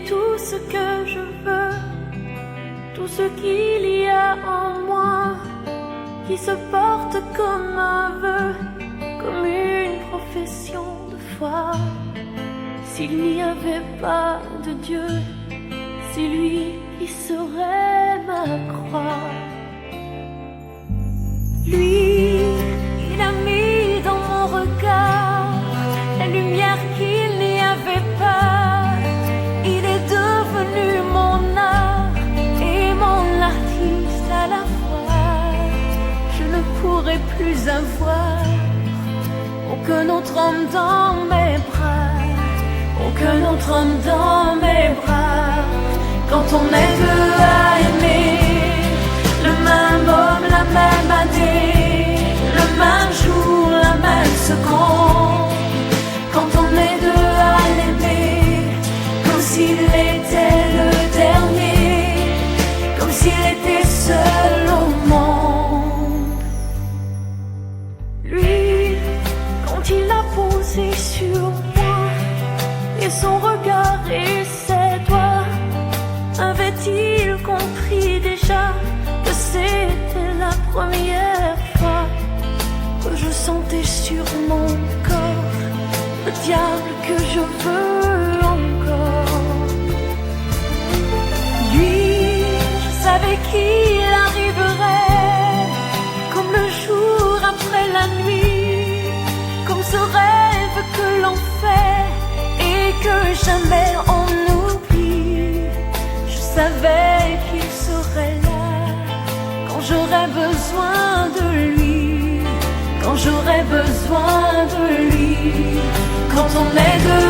tout ce que je veux, tout ce qu'il y a en moi, qui se porte comme un vœu, comme une profession de foi. S'il n'y avait pas de Dieu, c'est lui qui serait ma croix. Lui, il a mis dans mon regard la lumière qu'il n'y avait pas. Il est devenu mon art et mon artiste à la fois. Je ne pourrai plus avoir aucun autre homme dans mes bras, aucun autre homme dans mes bras. Quand on est deux à aimer le même homme, la même année, le même jour, la même seconde. Quand on est deux à l'aimer, comme s'il était le dernier, comme s'il était seul au monde. Lui, quand il a posé sur moi, et son regard et ses doigts, avait-il compris déjà que c'était la première fois que je sentais sur mon corps le diable que je veux encore. Lui, je savais qu'il arriverait comme le jour après la nuit, comme ce rêve que l'on fait et que jamais on oublie. Je savais qu'il serait là quand j'aurais besoin de lui, quand j'aurais besoin de lui. Quand on est deux